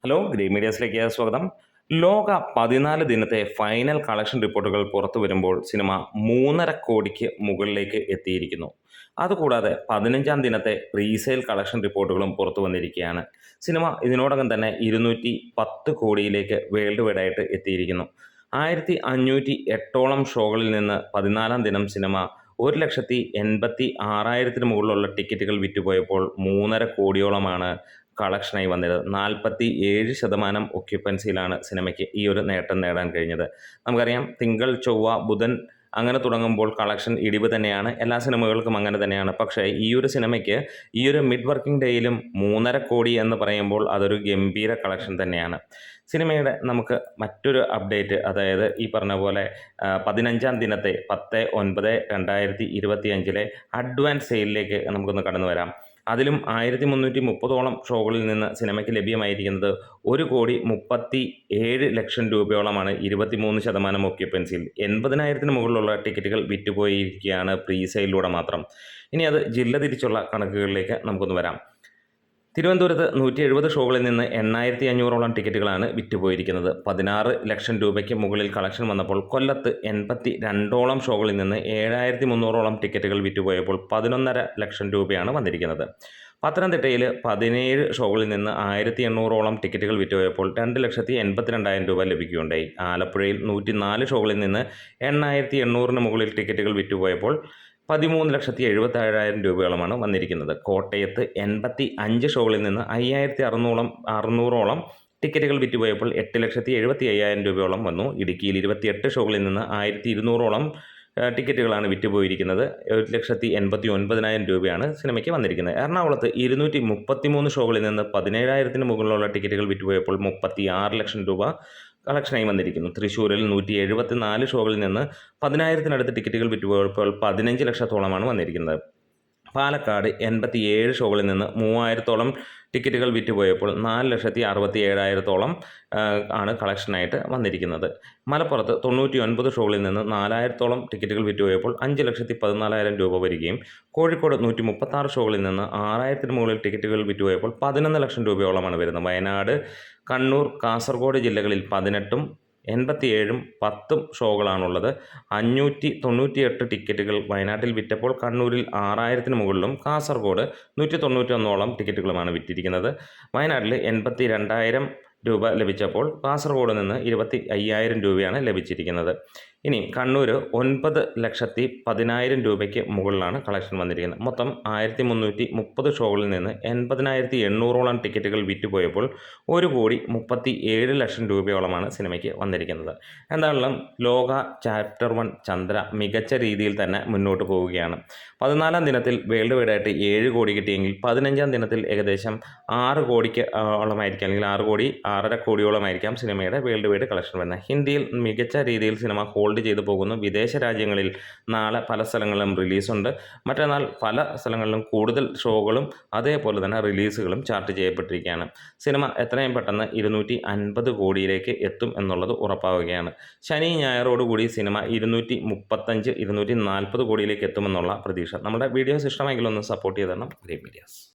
Hello green മീഡിയസിലേക്ക് സ്വാഗതം. ലോക 14 ദിനത്തെ final collection റിപ്പോർട്ടുകൾ പുറത്തു വരുമ്പോൾ സിനിമ 3.5 കോടിക്ക് മുകളിലേക്ക് എത്തിയിരിക്കുന്നു. അതുകൂടാതെ 15-ാം ദിനത്തെ റീസെയിൽ കളക്ഷൻ റിപ്പോർട്ടുകളും പുറത്തു വന്നിരിക്കുകയാണ്. സിനിമ ഇതിനോടകം തന്നെ 210 കോടിയിലേക്ക് വേൾഡ് വൈഡായിട്ട് എത്തിയിരിക്കുന്നു. 1508ഓളം ഷോകളിൽ നിന്ന് 14-ാം ദിനം സിനിമ 1,86,000 മുകളിലുള്ള ടിക്കറ്റുകൾ വിറ്റുപോയപ്പോൾ 3.5 കോടിയോളമാണ് കളക്ഷനായി വന്നത്. 47% ഒക്യുപ്പൻസിയിലാണ് സിനിമയ്ക്ക് ഈ ഒരു നേട്ടം നേടാൻ കഴിഞ്ഞത്. നമുക്കറിയാം, തിങ്കൾ, ചൊവ്വ, ബുധൻ അങ്ങനെ തുടങ്ങുമ്പോൾ കളക്ഷൻ ഇടിവ് തന്നെയാണ്. എല്ലാ സിനിമകൾക്കും അങ്ങനെ തന്നെയാണ്. പക്ഷേ ഈ ഒരു സിനിമയ്ക്ക് ഈ ഒരു മിഡ് വർക്കിംഗ് ഡേയിലും 3.5 കോടി എന്ന് പറയുമ്പോൾ അതൊരു ഗംഭീര കളക്ഷൻ തന്നെയാണ്. സിനിമയുടെ നമുക്ക് മറ്റൊരു അപ്ഡേറ്റ്, അതായത് ഈ പറഞ്ഞ പോലെ 15-ാം ദിനത്തെ 10/9/2025 അഡ്വാൻസ് സെയിലിലേക്ക് നമുക്കൊന്ന് കടന്നു വരാം. അതിലും 1330ഓളം ഷോകളിൽ നിന്ന് സിനിമയ്ക്ക് ലഭ്യമായിരിക്കുന്നത് 1,37,00,000 രൂപയോളമാണ്. 23% ഒക്യുപ്പൻസിയിൽ 80,000 മുകളിലുള്ള ടിക്കറ്റുകൾ വിറ്റുപോയിരിക്കുകയാണ് പ്രീ സെയിലിലൂടെ മാത്രം. ഇനി അത് ജില്ല തിരിച്ചുള്ള കണക്കുകളിലേക്ക് നമുക്കൊന്ന് വരാം. തിരുവനന്തപുരത്ത് 170 ഷോകളിൽ നിന്ന് 8,500ഓളം ടിക്കറ്റുകളാണ് വിറ്റുപോയിരിക്കുന്നത്. 16 ലക്ഷം രൂപയ്ക്ക് മുകളിൽ കളക്ഷൻ വന്നപ്പോൾ കൊല്ലത്ത് 82ഓളം ഷോകളിൽ നിന്ന് 7,300ഓളം ടിക്കറ്റുകൾ വിറ്റുപോയപ്പോൾ 11.5 ലക്ഷം രൂപയാണ് വന്നിരിക്കുന്നത്. പത്തനംതിട്ടയിൽ 17 ഷോകളിൽ നിന്ന് 1,800ഓളം ടിക്കറ്റുകൾ വിറ്റുപോയപ്പോൾ 2,82,000 രൂപ ലഭിക്കുകയുണ്ടായി. ആലപ്പുഴയിൽ 104 ഷോകളിൽ നിന്ന് 8,800 മുകളിൽ ടിക്കറ്റുകൾ വിറ്റുപോയപ്പോൾ 13,77,000 രൂപയോളമാണ് വന്നിരിക്കുന്നത്. കോട്ടയത്ത് 85 ഷോകളിൽ നിന്ന് 5,600ഓളം ടിക്കറ്റുകൾ വിറ്റുപോയപ്പോൾ 8,75,000 രൂപയോളം വന്നു. ഇടുക്കിയിൽ 28 ഷോകളിൽ നിന്ന് 1,200ഓളം ടിക്കറ്റുകളാണ് വിറ്റുപോയിരിക്കുന്നത്. 1,89,000 രൂപയാണ് സിനിമയ്ക്ക് വന്നിരിക്കുന്നത്. എറണാകുളത്ത് 233 ഷോകളിൽ നിന്ന് 17,000 മുകളിലുള്ള ടിക്കറ്റുകൾ വിറ്റുപോയപ്പോൾ 36 ലക്ഷം രൂപ കളക്ഷനായി വന്നിരിക്കുന്നു. തൃശ്ശൂരിൽ 174 ഷോകളിൽ നിന്ന് 10,000-നടുത്ത് ടിക്കറ്റുകൾ വിറ്റുപോയപ്പോൾ 15 ലക്ഷത്തോളമാണ് വന്നിരിക്കുന്നത്. പാലക്കാട് 87 ഷോകളിൽ നിന്ന് 3,000ഓളം ടിക്കറ്റുകൾ വിറ്റുപോയപ്പോൾ 4,67,000 ആണ് കളക്ഷനായിട്ട് വന്നിരിക്കുന്നത്. മലപ്പുറത്ത് 99 ഷോകളിൽ നിന്ന് 4,000ഓളം ടിക്കറ്റുകൾ വിറ്റുപോയപ്പോൾ 5,14,000 രൂപ വരികയും കോഴിക്കോട് 136 ഷോകളിൽ നിന്ന് 6,000 മുകളിൽ ടിക്കറ്റുകൾ വിറ്റുപോയപ്പോൾ 11 ലക്ഷം രൂപയോളമാണ് വരുന്നത്. വയനാട്, കണ്ണൂർ, കാസർഗോഡ് ജില്ലകളിൽ 18ഉം 87ഉം 10ഉം ഷോകളാണുള്ളത്. 598 ടിക്കറ്റുകൾ വയനാട്ടിൽ വിറ്റപ്പോൾ കണ്ണൂരിൽ 6,000 മുകളിലും കാസർഗോഡ് 191ഓളം ടിക്കറ്റുകളുമാണ് വിറ്റിരിക്കുന്നത്. വയനാട്ടിൽ 82,000 രൂപ ലഭിച്ചപ്പോൾ കാസർഗോഡ് നിന്ന് 25,000 രൂപയാണ് ലഭിച്ചിരിക്കുന്നത്. ഇനി കണ്ണൂർ 9,10,000 രൂപയ്ക്ക് മുകളിലാണ് കളക്ഷൻ വന്നിരിക്കുന്നത്. മൊത്തം 1,330 ഷോകളിൽ നിന്ന് 80,800ഓളം ടിക്കറ്റുകൾ വിറ്റുപോയപ്പോൾ 1,37,00,000 രൂപയോളമാണ് സിനിമയ്ക്ക് വന്നിരിക്കുന്നത്. എന്തായാലും ലോക ചാപ്റ്റർ 1 ചന്ദ്ര മികച്ച രീതിയിൽ തന്നെ മുന്നോട്ട് പോവുകയാണ്. 14-ാം ദിനത്തിൽ വേൾഡ് വൈഡായിട്ട് 7 കോടി കിട്ടിയെങ്കിൽ 15-ാം ദിനത്തിൽ ഏകദേശം 6 കോടിക്ക് ഓളമായിരിക്കും, അല്ലെങ്കിൽ 6 കോടി 6.5 കോടിയോളമായിരിക്കാം സിനിമയുടെ വേൾഡ് വൈഡ് കളക്ഷൻ വരുന്നത്. ഹിന്ദിയിൽ മികച്ച രീതിയിൽ സിനിമ ഹോൾഡ് ചെയ്തു പോകുന്നു. വിദേശ രാജ്യങ്ങളിൽ നാളെ പല സ്ഥലങ്ങളിലും റിലീസുണ്ട്. മറ്റന്നാൾ പല സ്ഥലങ്ങളിലും കൂടുതൽ ഷോകളും അതേപോലെ തന്നെ റിലീസുകളും ചാർട്ട് ചെയ്യപ്പെട്ടിരിക്കുകയാണ്. സിനിമ എത്രയും പെട്ടെന്ന് 250 കോടിയിലേക്ക് എത്തും എന്നുള്ളത് ഉറപ്പാവുകയാണ്. ശനി ഞായറോടുകൂടി സിനിമ 235-240 കോടിയിലേക്ക് എത്തുമെന്നുള്ള പ്രതീക്ഷ. നമ്മുടെ വീഡിയോസ് ഇഷ്ടമെങ്കിൽ ഒന്ന് സപ്പോർട്ട് ചെയ്ത് തരണം. Green medias.